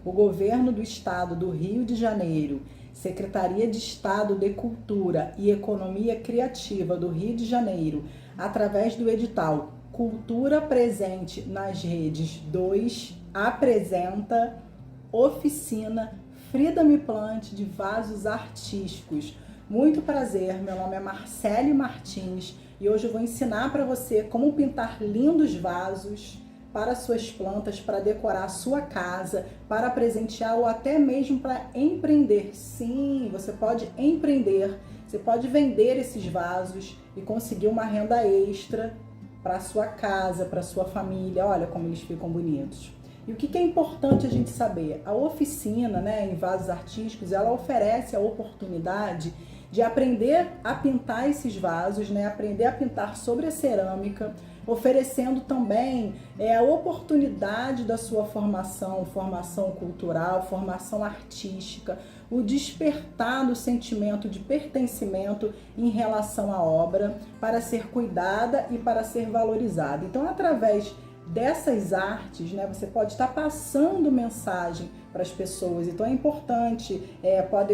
o Governo do Estado do Rio de Janeiro, Secretaria de Estado de Cultura e Economia Criativa do Rio de Janeiro, através do edital Cultura Presente nas Redes 2, apresenta oficina Frida Me Plante de vasos artísticos. Muito prazer, meu nome é Marcele Martins e hoje eu vou ensinar para você como pintar lindos vasos para suas plantas, para decorar a sua casa, para presentear ou até mesmo para empreender. Sim, você pode empreender, você pode vender esses vasos e conseguir uma renda extra para a sua casa, para a sua família. Olha como eles ficam bonitos. E o que é importante a gente saber? A oficina, em vasos artísticos, ela oferece a oportunidade de aprender a pintar esses vasos, aprender a pintar sobre a cerâmica, oferecendo também a oportunidade da sua formação cultural, formação artística, o despertar do sentimento de pertencimento em relação à obra, para ser cuidada e para ser valorizada. Então, através dessas artes, você pode estar passando mensagem para as pessoas. Então é importante,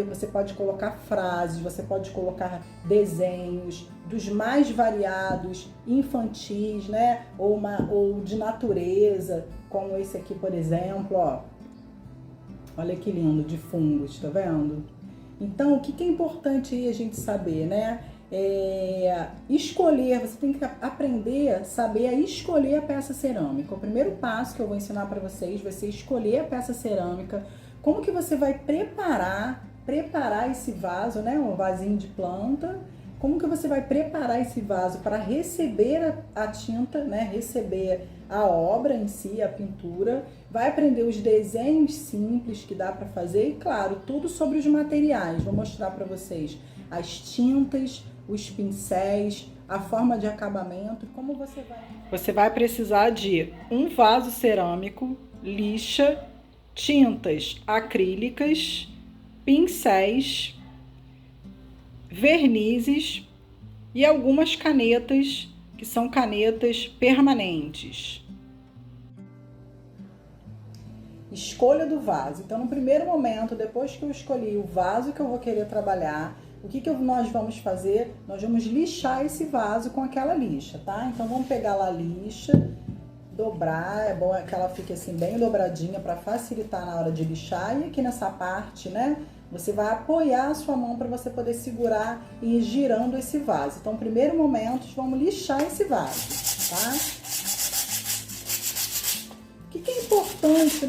você pode colocar frases, você pode colocar desenhos dos mais variados, infantis, ou de natureza, como esse aqui, por exemplo, ó. Olha que lindo, de fungos, tá vendo? Então, o que é importante aí a gente saber, escolher, você tem que aprender a saber escolher a peça cerâmica. O primeiro passo que eu vou ensinar para vocês vai ser escolher a peça cerâmica. Como que você vai preparar esse vaso, um vasinho de planta. Como que você vai preparar esse vaso para receber a tinta, receber a obra em si, a pintura. Vai aprender os desenhos simples que dá para fazer e, claro, tudo sobre os materiais. Vou mostrar para vocês as tintas, os pincéis, a forma de acabamento, como você vai... Você vai precisar de um vaso cerâmico, lixa, tintas acrílicas, pincéis, vernizes e algumas canetas, que são canetas permanentes. Escolha do vaso. Então, no primeiro momento, depois que eu escolhi o vaso que eu vou querer trabalhar, o que nós vamos fazer? Nós vamos lixar esse vaso com aquela lixa, tá? Então, vamos pegar lá a lixa, dobrar, é bom que ela fique assim bem dobradinha para facilitar na hora de lixar. E aqui nessa parte, você vai apoiar a sua mão para você poder segurar e ir girando esse vaso. Então, no primeiro momento, vamos lixar esse vaso, tá? O que é importante,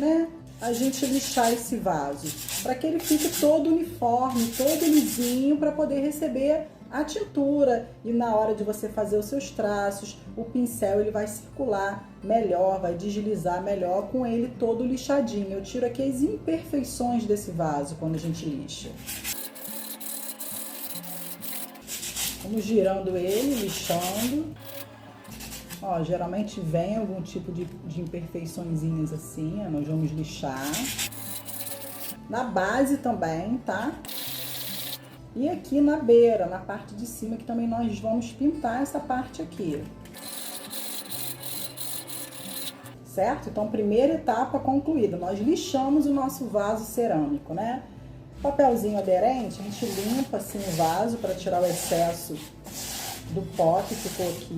a gente lixar esse vaso? Para que ele fique todo uniforme, todo lisinho, para poder receber a tintura. E na hora de você fazer os seus traços, o pincel ele vai circular melhor, vai deslizar melhor com ele todo lixadinho. Eu tiro aqui as imperfeições desse vaso quando a gente lixa. Vamos girando ele, lixando. Ó, geralmente vem algum tipo de imperfeiçõezinhas assim, nós vamos lixar. Na base também, tá? E aqui na beira, na parte de cima, que também nós vamos pintar essa parte aqui. Certo? Então, primeira etapa concluída. Nós lixamos o nosso vaso cerâmico, Papelzinho aderente, a gente limpa assim o vaso para tirar o excesso do pó que ficou aqui,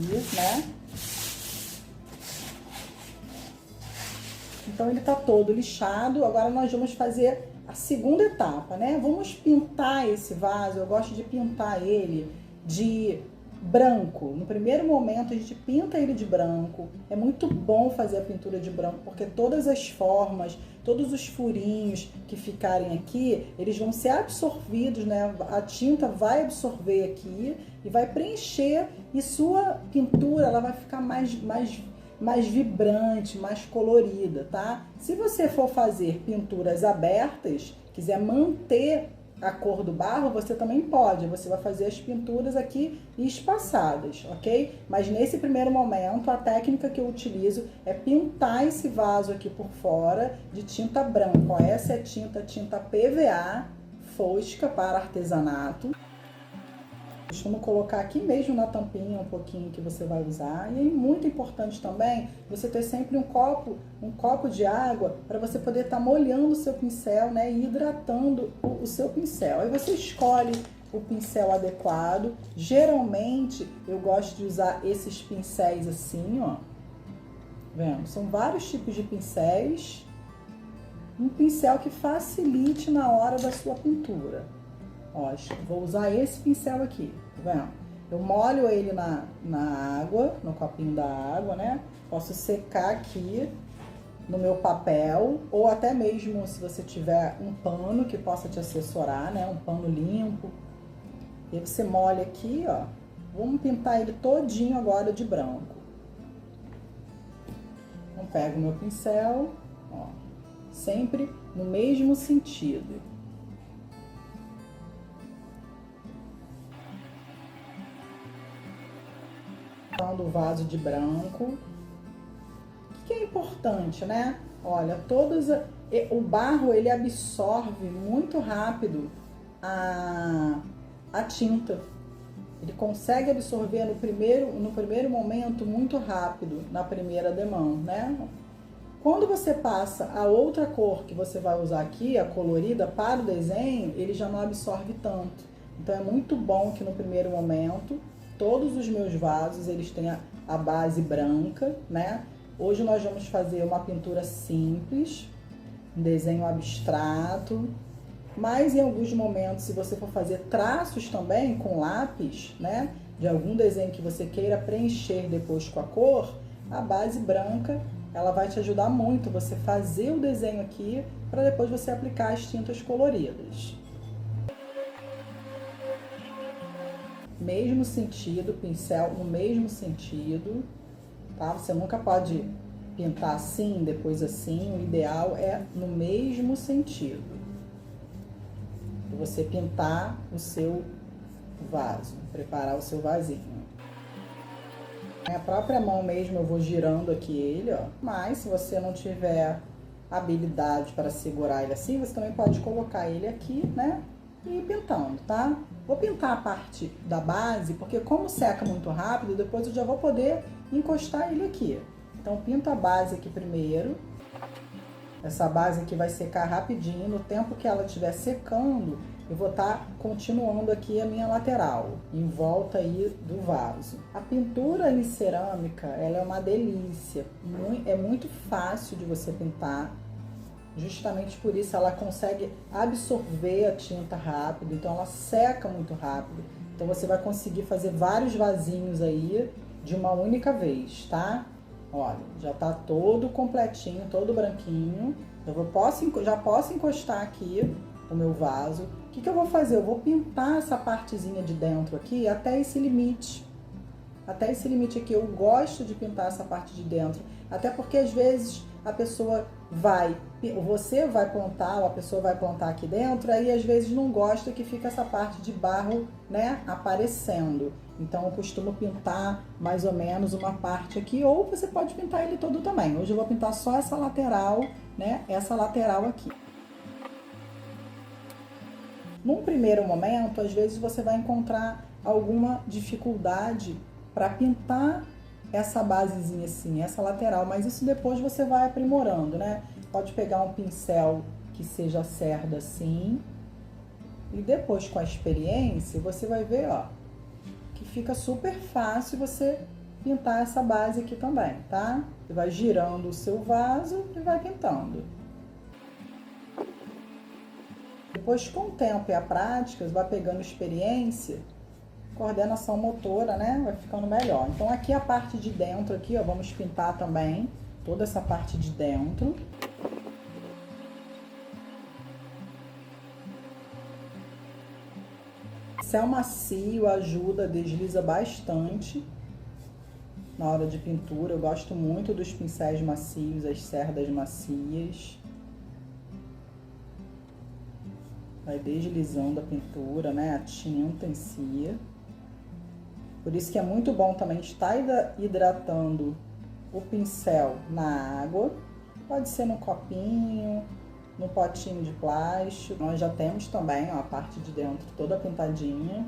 Então, ele tá todo lixado. Agora, nós vamos fazer a segunda etapa, Vamos pintar esse vaso. Eu gosto de pintar ele de branco. No primeiro momento, a gente pinta ele de branco. É muito bom fazer a pintura de branco, porque todas as formas, todos os furinhos que ficarem aqui, eles vão ser absorvidos, A tinta vai absorver aqui e vai preencher. E sua pintura, ela vai ficar mais vibrante, mais colorida, tá? Se você for fazer pinturas abertas, quiser manter a cor do barro, você também pode. Você vai fazer as pinturas aqui espaçadas, ok? Mas nesse primeiro momento, a técnica que eu utilizo é pintar esse vaso aqui por fora de tinta branca. Ó, essa é tinta PVA fosca para artesanato. Costumo colocar aqui mesmo na tampinha um pouquinho que você vai usar. E é muito importante também você ter sempre um copo de água para você poder estar molhando o seu pincel, né, e hidratando o seu pincel. Aí você escolhe o pincel adequado. Geralmente eu gosto de usar esses pincéis assim, ó. Vendo? São vários tipos de pincéis. Um pincel que facilite na hora da sua pintura. Ó, vou usar esse pincel aqui, tá vendo? Eu molho ele na água, no copinho da água, né? Posso secar aqui no meu papel, ou até mesmo se você tiver um pano que possa te assessorar, né? Um pano limpo. E aí você molha aqui, ó. Vamos pintar ele todinho agora de branco. Então, pego o meu pincel, ó, sempre no mesmo sentido. O vaso de branco. O que é importante, né? Olha, o barro ele absorve muito rápido a tinta. Ele consegue absorver no primeiro momento muito rápido, na primeira demão, né? Quando você passa a outra cor que você vai usar aqui, a colorida, para o desenho, ele já não absorve tanto. Então é muito bom que no primeiro momento todos os meus vasos eles têm a base branca, né? Hoje nós vamos fazer uma pintura simples, um desenho abstrato, mas em alguns momentos, se você for fazer traços também com lápis, né? De algum desenho que você queira preencher depois com a cor, a base branca ela vai te ajudar muito você fazer o desenho aqui para depois você aplicar as tintas coloridas. Mesmo sentido, pincel no mesmo sentido, tá? Você nunca pode pintar assim, depois assim, o ideal é no mesmo sentido. Você pintar o seu vaso, preparar o seu vasinho. A própria mão mesmo eu vou girando aqui ele, ó. Mas se você não tiver habilidade para segurar ele assim, você também pode colocar ele aqui, né? E ir pintando, tá? Vou pintar a parte da base, porque como seca muito rápido, depois eu já vou poder encostar ele aqui. Então, pinto a base aqui primeiro. Essa base aqui vai secar rapidinho. No tempo que ela estiver secando, eu vou estar continuando aqui a minha lateral, em volta aí do vaso. A pintura em cerâmica, ela é uma delícia. É muito fácil de você pintar. Justamente por isso ela consegue absorver a tinta rápido, então ela seca muito rápido. Então você vai conseguir fazer vários vasinhos aí de uma única vez, tá? Olha, já tá todo completinho, todo branquinho. Já posso encostar aqui o meu vaso. O que eu vou fazer? Eu vou pintar essa partezinha de dentro aqui até esse limite. Até esse limite aqui, eu gosto de pintar essa parte de dentro. Até porque às vezes você vai plantar, ou a pessoa vai plantar aqui dentro, aí às vezes não gosta que fica essa parte de barro, né, aparecendo. Então eu costumo pintar mais ou menos uma parte aqui, ou você pode pintar ele todo também. Hoje eu vou pintar só essa lateral, né, essa lateral aqui. Num primeiro momento, às vezes você vai encontrar alguma dificuldade para pintar essa basezinha assim, essa lateral, mas isso depois você vai aprimorando, né? Pode pegar um pincel que seja cerdo assim, e depois com a experiência você vai ver, ó, que fica super fácil você pintar essa base aqui também, tá? Você vai girando o seu vaso e vai pintando. Depois, com o tempo e a prática, você vai pegando experiência, coordenação motora, né? Vai ficando melhor. Então, aqui a parte de dentro, aqui, ó, vamos pintar também toda essa parte de dentro. Pincel macio ajuda, desliza bastante na hora de pintura. Eu gosto muito dos pincéis macios, as cerdas macias. Vai deslizando a pintura, né? A tinta em si. Por isso que é muito bom também estar hidratando o pincel na água. Pode ser no copinho, no potinho de plástico. Nós já temos também, ó, a parte de dentro toda pintadinha.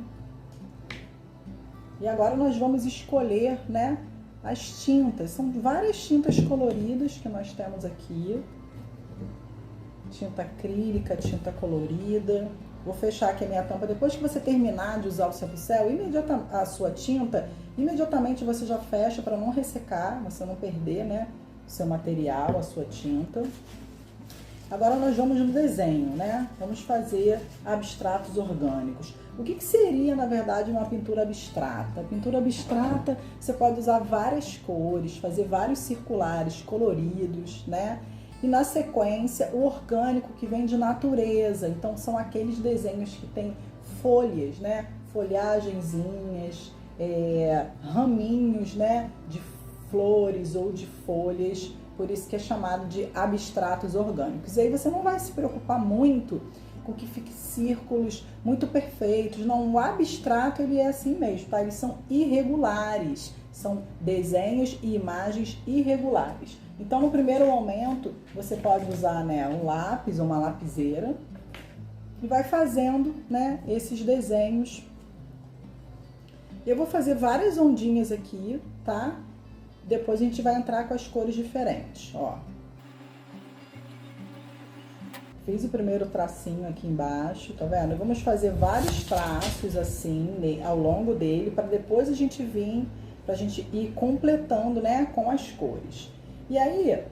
E agora nós vamos escolher, né, as tintas. São várias tintas coloridas que nós temos aqui. Tinta acrílica, tinta colorida. Vou fechar aqui a minha tampa. Depois que você terminar de usar o seu pincel, a sua tinta, imediatamente você já fecha para não ressecar, você não perder, né, o seu material, a sua tinta. Agora nós vamos no desenho, né? Vamos fazer abstratos orgânicos. O que seria, na verdade, uma pintura abstrata? A pintura abstrata, você pode usar várias cores, fazer vários circulares coloridos, né? E na sequência, o orgânico que vem de natureza. Então, são aqueles desenhos que tem folhas, né? Folhagenzinhas, raminhos, né? De flores ou de folhas. Por isso que é chamado de abstratos orgânicos. E aí você não vai se preocupar muito com que fique círculos muito perfeitos. Não, o abstrato ele é assim mesmo, tá? Eles são irregulares. São desenhos e imagens irregulares. Então, no primeiro momento, você pode usar, né, um lápis ou uma lapiseira e vai fazendo, né, esses desenhos. Eu vou fazer várias ondinhas aqui, tá? Depois a gente vai entrar com as cores diferentes, ó. Fiz o primeiro tracinho aqui embaixo, tá vendo? Vamos fazer vários traços assim, ao longo dele, para depois a gente vir, pra gente ir completando, né, com as cores. E aí,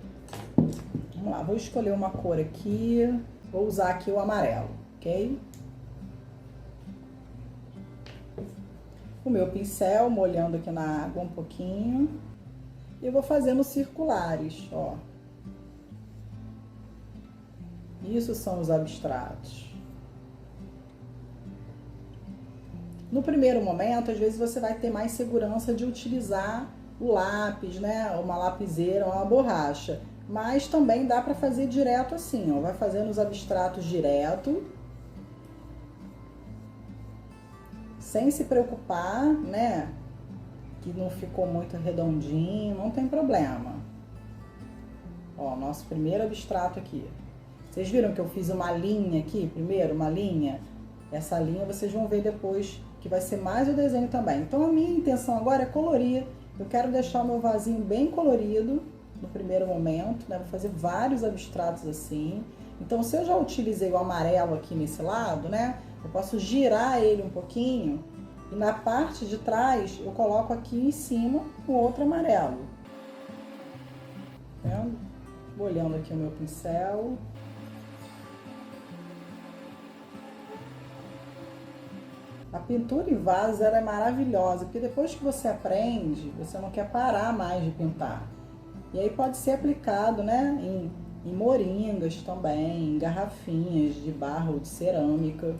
vamos lá, vou escolher uma cor aqui, vou usar aqui o amarelo, ok? O meu pincel, molhando aqui na água um pouquinho. E eu vou fazendo circulares, ó. Isso são os abstratos. No primeiro momento, às vezes você vai ter mais segurança de utilizar o lápis, né? Uma lapiseira, uma borracha. Mas também dá para fazer direto assim, ó. Vai fazendo os abstratos direto. Sem se preocupar, né? Que não ficou muito redondinho, não tem problema. Ó, nosso primeiro abstrato aqui. Vocês viram que eu fiz uma linha aqui, primeiro, uma linha? Essa linha vocês vão ver depois que vai ser mais o desenho também. Então, a minha intenção agora é colorir. Eu quero deixar o meu vasinho bem colorido no primeiro momento, né? Vou fazer vários abstratos assim. Então, se eu já utilizei o amarelo aqui nesse lado, né? Eu posso girar ele um pouquinho. E na parte de trás, eu coloco aqui em cima o outro amarelo. Tá vendo? Vou olhando aqui o meu pincel. A pintura em vaso ela é maravilhosa, porque depois que você aprende, você não quer parar mais de pintar. E aí pode ser aplicado, né, em moringas também, em garrafinhas de barro ou de cerâmica.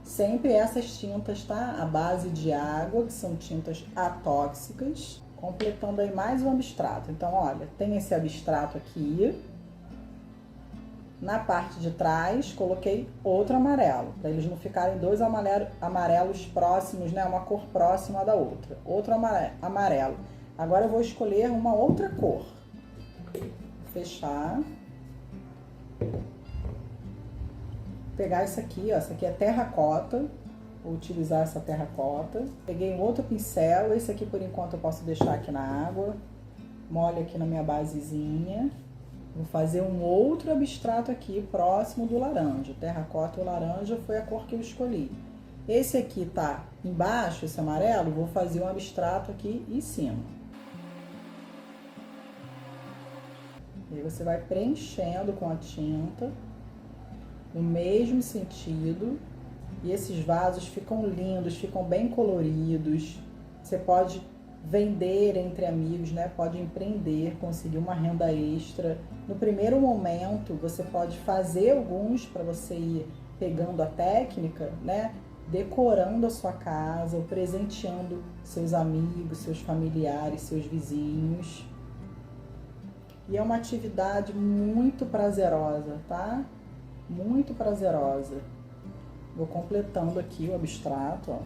Sempre essas tintas, tá? A base de água, que são tintas atóxicas, completando aí mais um abstrato. Então, olha, tem esse abstrato aqui. Na parte de trás, coloquei outro amarelo, para eles não ficarem dois amarelos próximos, né? Uma cor próxima da outra. Outro amarelo. Agora eu vou escolher uma outra cor. Vou fechar. Pegar isso aqui, ó, essa aqui é terracota, vou utilizar essa terracota. Peguei um outro pincel, esse aqui por enquanto eu posso deixar aqui na água. Molho aqui na minha basezinha. Vou fazer um outro abstrato aqui próximo do laranja. Terracota ou laranja foi a cor que eu escolhi. Esse aqui tá embaixo, esse amarelo, vou fazer um abstrato aqui em cima. E aí você vai preenchendo com a tinta no mesmo sentido, e esses vasos ficam lindos, ficam bem coloridos. Você pode vender entre amigos, né? Pode empreender, conseguir uma renda extra. No primeiro momento, você pode fazer alguns para você ir pegando a técnica, né? Decorando a sua casa, ou presenteando seus amigos, seus familiares, seus vizinhos. E é uma atividade muito prazerosa, tá? Muito prazerosa. Vou completando aqui o abstrato, ó.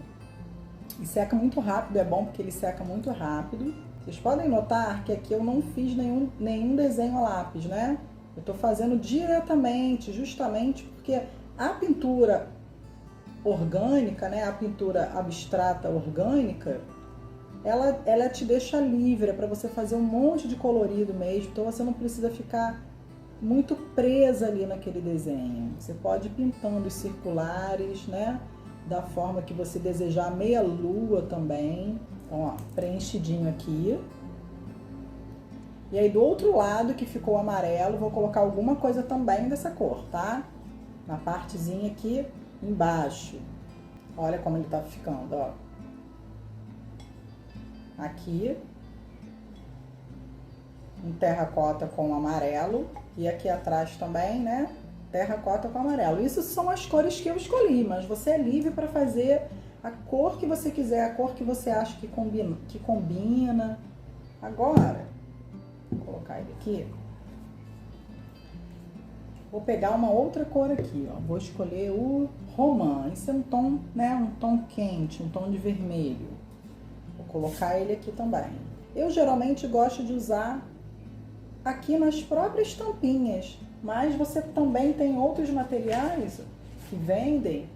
E seca muito rápido, é bom porque ele seca muito rápido. Vocês podem notar que aqui eu não fiz nenhum desenho a lápis, né? Eu tô fazendo diretamente, justamente porque a pintura orgânica, né, a pintura abstrata orgânica, ela te deixa livre para você fazer um monte de colorido mesmo, então você não precisa ficar muito presa ali naquele desenho. Você pode ir pintando os circulares, né, da forma que você desejar, meia lua também. Então, ó, preenchidinho aqui. E aí do outro lado que ficou amarelo, vou colocar alguma coisa também dessa cor, tá? Na partezinha aqui embaixo. Olha como ele tá ficando, ó. Aqui, um terracota com amarelo, e aqui atrás também, né, terracota com amarelo. Isso são as cores que eu escolhi, mas você é livre para fazer a cor que você quiser, a cor que você acha que combina. Agora, vou colocar ele aqui. Vou pegar uma outra cor aqui, ó. Vou escolher o romã. Esse é um tom, né, um tom quente, um tom de vermelho. Vou colocar ele aqui também. Eu geralmente gosto de usar aqui nas próprias tampinhas, mas você também tem outros materiais que vendem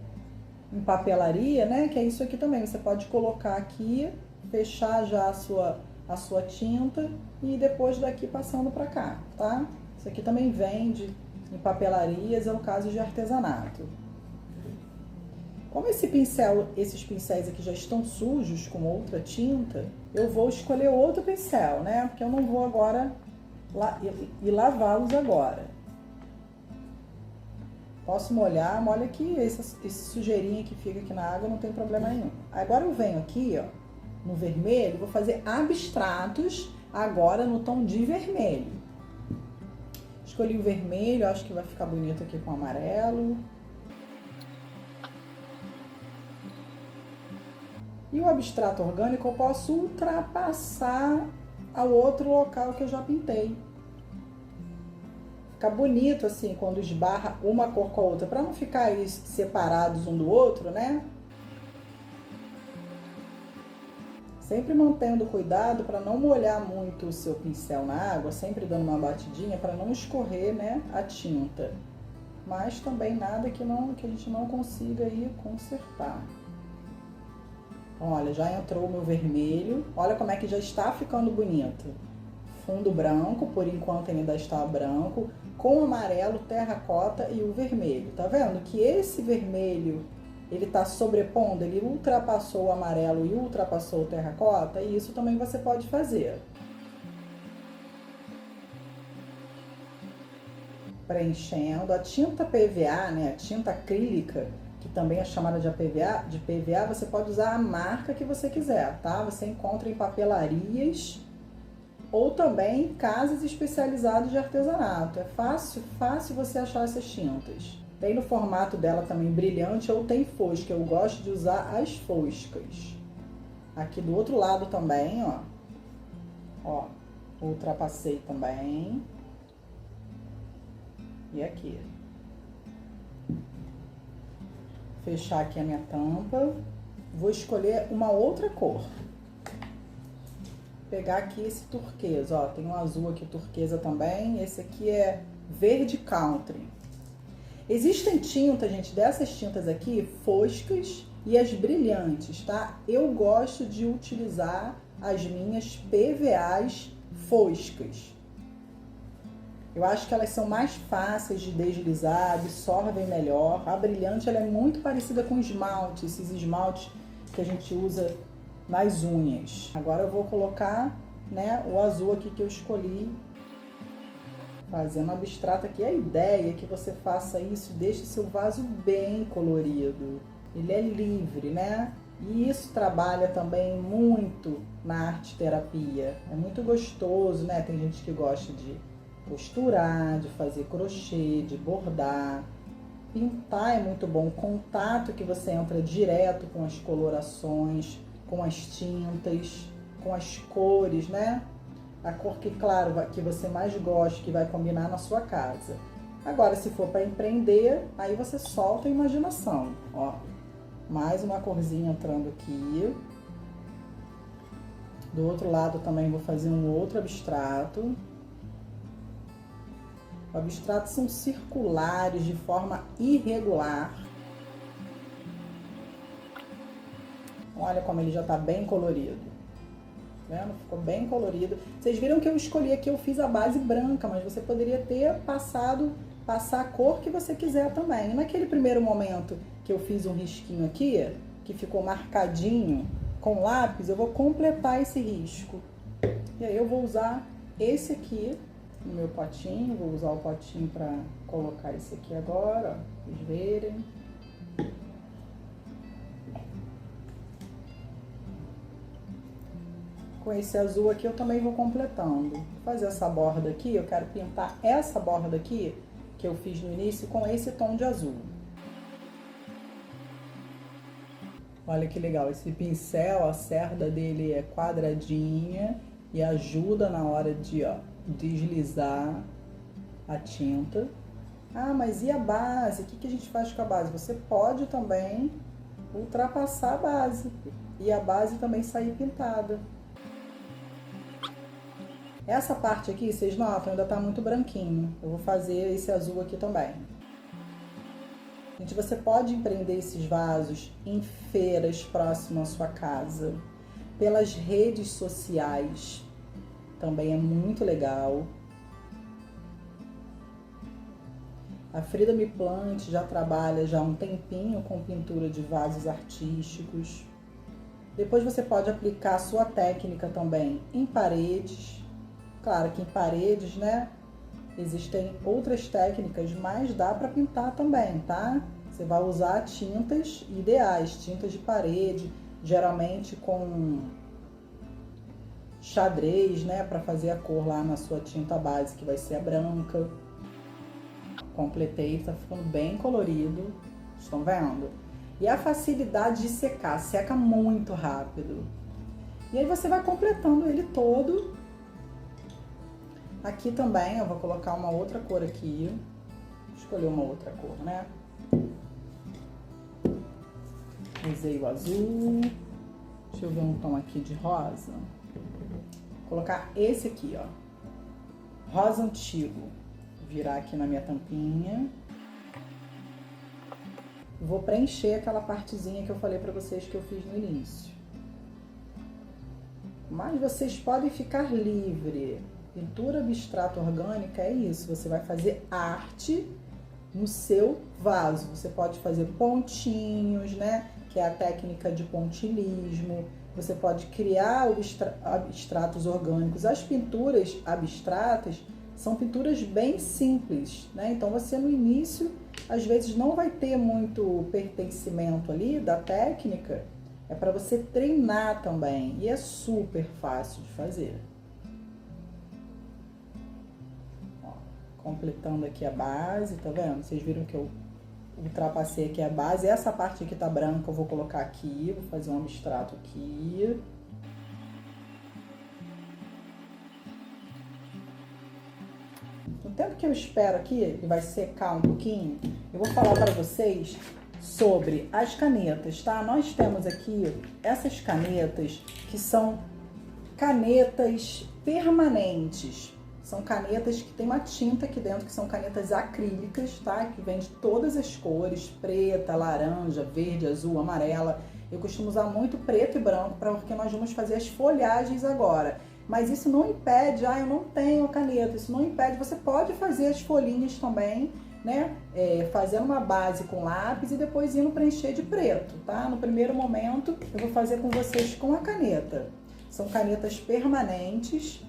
em papelaria, né? Que é isso aqui também. Você pode colocar aqui, fechar já a sua tinta e depois daqui passando para cá, tá? Isso aqui também vende em papelarias, é o caso de artesanato. Como esses pincéis aqui já estão sujos com outra tinta, eu vou escolher outro pincel, né? Porque eu não vou agora lavá-los agora. Posso molhar, molha aqui, esse sujeirinho que fica aqui na água não tem problema nenhum. Agora eu venho aqui, ó, no vermelho, vou fazer abstratos agora no tom de vermelho. Escolhi o vermelho, acho que vai ficar bonito aqui com amarelo. E o abstrato orgânico eu posso ultrapassar ao outro local que eu já pintei. Fica bonito assim quando esbarra uma cor com a outra, para não ficar aí separados um do outro, né? Sempre mantendo cuidado para não molhar muito o seu pincel na água, sempre dando uma batidinha para não escorrer, né, a tinta. Mas também nada que a gente não consiga aí consertar. Olha, já entrou o meu vermelho. Olha como é que já está ficando bonito. Fundo branco, por enquanto ele ainda está branco, com o amarelo, terracota e o vermelho. Tá vendo que esse vermelho, ele tá sobrepondo, ele ultrapassou o amarelo e ultrapassou o terracota, e isso também você pode fazer. Preenchendo a tinta PVA, né, a tinta acrílica, que também é chamada de PVA, você pode usar a marca que você quiser, tá? Você encontra em papelarias ou também em casas especializadas de artesanato. É fácil você achar essas tintas. Tem no formato dela também brilhante ou tem fosca. Eu gosto de usar as foscas. Aqui do outro lado também, ó. Ó, ultrapassei também. E aqui. Fechar aqui a minha tampa. Vou escolher uma outra cor. Pegar aqui esse turquesa, ó, tem um azul aqui turquesa também, esse aqui é verde country. Existem tintas, gente, dessas tintas aqui, foscas e as brilhantes, tá? Eu gosto de utilizar as minhas PVAs foscas. Eu acho que elas são mais fáceis de deslizar, absorvem melhor. A brilhante, ela é muito parecida com esmalte, esses esmaltes que a gente usa nas unhas. Agora eu vou colocar, né, o azul aqui que eu escolhi, fazendo abstrato aqui. A ideia é que você faça isso, deixe seu vaso bem colorido. Ele é livre, né? E isso trabalha também muito na arte terapia. É muito gostoso, né? Tem gente que gosta de costurar, de fazer crochê, de bordar. Pintar é muito bom. O contato que você entra direto com as colorações, com as tintas, com as cores, né? A cor que, claro, que você mais gosta, que vai combinar na sua casa. Agora, se for para empreender, aí você solta a imaginação, ó. Mais uma corzinha entrando aqui. Do outro lado também vou fazer um outro abstrato. Abstratos são circulares, de forma irregular. Olha como ele já tá bem colorido. Vendo? Ficou bem colorido. Vocês viram que eu escolhi aqui, eu fiz a base branca, mas você poderia ter passar a cor que você quiser também. E naquele primeiro momento que eu fiz um risquinho aqui, que ficou marcadinho com lápis, eu vou completar esse risco. E aí eu vou usar esse aqui no meu potinho, vou usar o potinho para colocar esse aqui agora, ó, pra vocês verem. Com esse azul aqui eu também vou completando. Vou fazer essa borda aqui, eu quero pintar essa borda aqui que eu fiz no início com esse tom de azul. Olha que legal, esse pincel, a cerda dele é quadradinha e ajuda na hora de, ó, deslizar a tinta. Ah, mas e a base? O que a gente faz com a base? Você pode também ultrapassar a base e a base também sair pintada. Essa parte aqui, vocês notam, ainda tá muito branquinho. Eu vou fazer esse azul aqui também. Gente, você pode empreender esses vasos em feiras próximas à sua casa, pelas redes sociais, também é muito legal. A Frida Me Plante já trabalha já há um tempinho com pintura de vasos artísticos. Depois você pode aplicar a sua técnica também em paredes. Claro que em paredes, né, existem outras técnicas, mas dá para pintar também, tá? Você vai usar tintas ideais, tintas de parede, geralmente com xadrez, né, para fazer a cor lá na sua tinta base, que vai ser a branca. Completei, tá ficando bem colorido, estão vendo? E a facilidade de secar, seca muito rápido. E aí você vai completando ele todo. Aqui também eu vou colocar uma outra cor aqui. Vou escolher uma outra cor, né? Usei o azul. Deixa eu ver um tom aqui de rosa. Vou colocar esse aqui, ó. Rosa antigo. Virar aqui na minha tampinha. Vou preencher aquela partezinha que eu falei pra vocês que eu fiz no início. Mas vocês podem ficar livre. Pintura abstrata orgânica é isso, você vai fazer arte no seu vaso. Você pode fazer pontinhos, né? Que é a técnica de pontilhismo. Você pode criar abstratos orgânicos. As pinturas abstratas são pinturas bem simples, né? Então você no início, às vezes não vai ter muito pertencimento ali da técnica. É para você treinar também e é super fácil de fazer. Completando aqui a base, tá vendo? Vocês viram que eu ultrapassei aqui a base. Essa parte aqui tá branca, eu vou colocar aqui, vou fazer um abstrato aqui. No tempo que eu espero aqui, ele vai secar um pouquinho, eu vou falar para vocês sobre as canetas, tá? Nós temos aqui essas canetas que são canetas permanentes. São canetas que tem uma tinta aqui dentro, que são canetas acrílicas, tá? Que vem de todas as cores, preta, laranja, verde, azul, amarela. Eu costumo usar muito preto e branco, porque nós vamos fazer as folhagens agora. Mas isso não impede, eu não tenho caneta, isso não impede. Você pode fazer as folhinhas também, né? Fazendo uma base com lápis e depois indo preencher de preto, tá? No primeiro momento, eu vou fazer com vocês com a caneta. São canetas permanentes.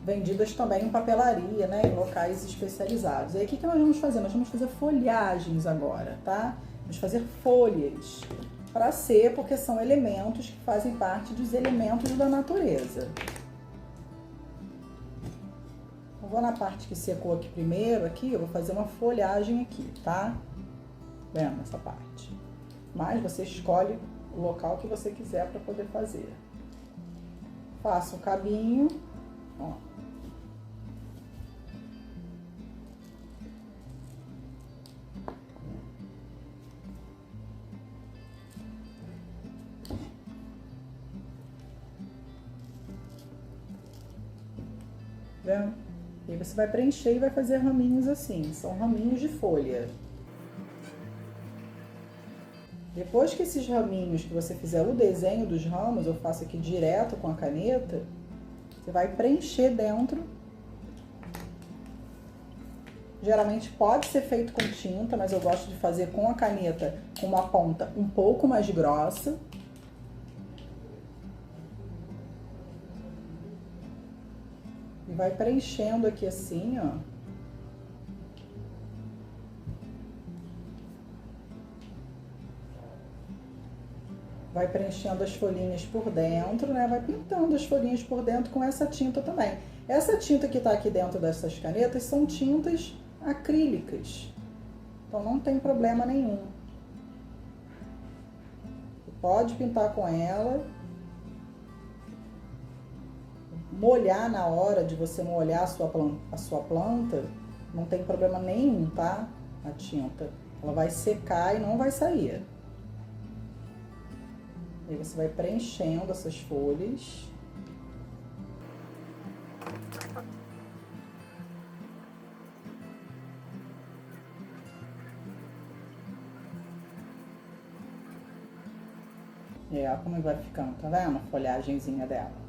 Vendidas também em papelaria, né, em locais especializados. E aí, o que nós vamos fazer? Nós vamos fazer folhagens agora, tá? Vamos fazer folhas para ser, porque são elementos que fazem parte dos elementos da natureza. Eu vou na parte que secou aqui primeiro, aqui, eu vou fazer uma folhagem aqui, tá? Vendo essa parte. Mas você escolhe o local que você quiser para poder fazer. Faça um cabinho, ó. Vendo? E aí você vai preencher e vai fazer raminhos assim, são raminhos de folha. Depois que esses raminhos, que você fizer o desenho dos ramos, eu faço aqui direto com a caneta, você vai preencher dentro. Geralmente pode ser feito com tinta, mas eu gosto de fazer com a caneta com uma ponta um pouco mais grossa. E vai preenchendo aqui assim, ó. Vai preenchendo as folhinhas por dentro, né? Vai pintando as folhinhas por dentro com essa tinta também. Essa tinta que tá aqui dentro dessas canetas são tintas acrílicas. Então não tem problema nenhum. Você pode pintar com ela. Molhar na hora de você molhar a sua planta, não tem problema nenhum, tá? A tinta. Ela vai secar e não vai sair. Aí você vai preenchendo essas folhas. É, olha como vai ficando, tá vendo? A folhagenzinha dela.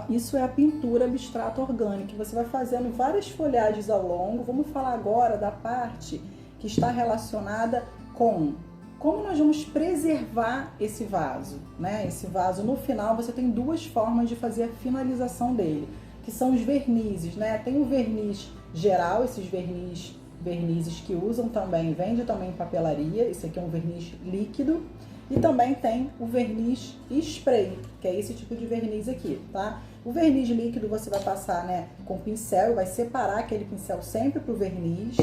Isso é a pintura abstrata orgânica. Você vai fazendo várias folhagens ao longo. Vamos falar agora da parte que está relacionada com como nós vamos preservar esse vaso, né? Esse vaso, no final, você tem duas formas de fazer a finalização dele, que são os vernizes, né? Tem o verniz geral, esses vernizes que usam também, vende também em papelaria. Esse aqui é um verniz líquido. E também tem o verniz spray, que é esse tipo de verniz aqui, tá? O verniz líquido você vai passar, né, com pincel, vai separar aquele pincel sempre pro verniz.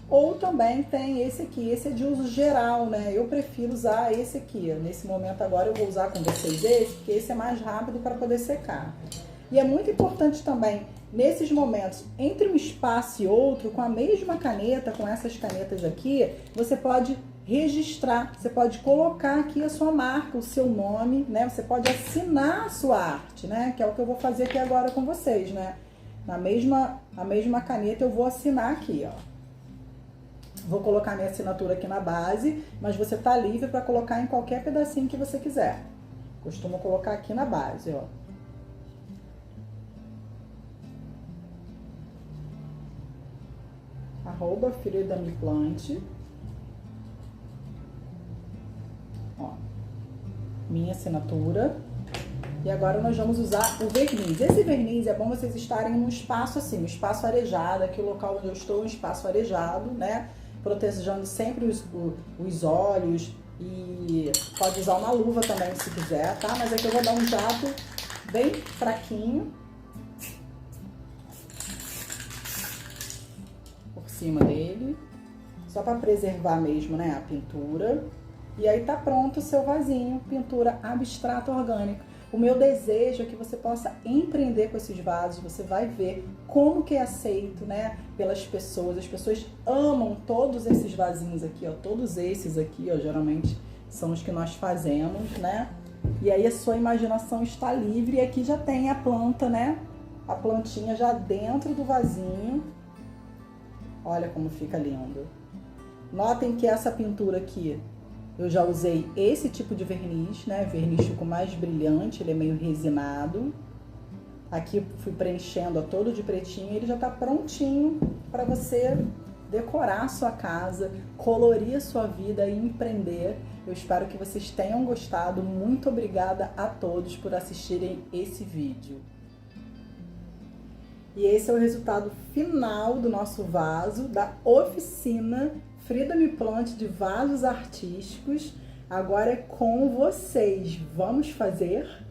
Ou também tem esse aqui, esse é de uso geral, né? Eu prefiro usar esse aqui. Nesse momento agora eu vou usar com vocês esse, porque esse é mais rápido para poder secar. E é muito importante também, nesses momentos, entre um espaço e outro, com a mesma caneta, com essas canetas aqui, você pode registrar, você pode colocar aqui a sua marca, o seu nome, né? Você pode assinar a sua arte, né? Que é o que eu vou fazer aqui agora com vocês, né? A mesma caneta eu vou assinar aqui, ó. Vou colocar minha assinatura aqui na base, mas você tá livre para colocar em qualquer pedacinho que você quiser. Costumo colocar aqui na base, ó. @FridaMePlante. Ó, minha assinatura. E agora nós vamos usar o verniz. Esse verniz é bom vocês estarem num espaço assim, um espaço arejado. Aqui o local onde eu estou é um espaço arejado, né? Protegendo sempre os olhos. E pode usar uma luva também se quiser, tá? Mas aqui eu vou dar um jato bem fraquinho por cima dele, só para preservar mesmo, né, a pintura. E aí tá pronto o seu vasinho, pintura abstrata orgânica. O meu desejo é que você possa empreender com esses vasos. Você vai ver como que é aceito, né, pelas pessoas. As pessoas amam todos esses vasinhos aqui, ó. Todos esses aqui, ó, geralmente são os que nós fazemos, né? E aí a sua imaginação está livre. E aqui já tem a planta, né? A plantinha já dentro do vasinho. Olha como fica lindo. Notem que essa pintura aqui, eu já usei esse tipo de verniz, né? Verniz ficou mais brilhante, ele é meio resinado. Aqui eu fui preenchendo, ó, todo de pretinho, ele já tá prontinho para você decorar a sua casa, colorir a sua vida e empreender. Eu espero que vocês tenham gostado. Muito obrigada a todos por assistirem esse vídeo. E esse é o resultado final do nosso vaso, da oficina Frida Me Plante de vasos artísticos. Agora é com vocês. Vamos fazer?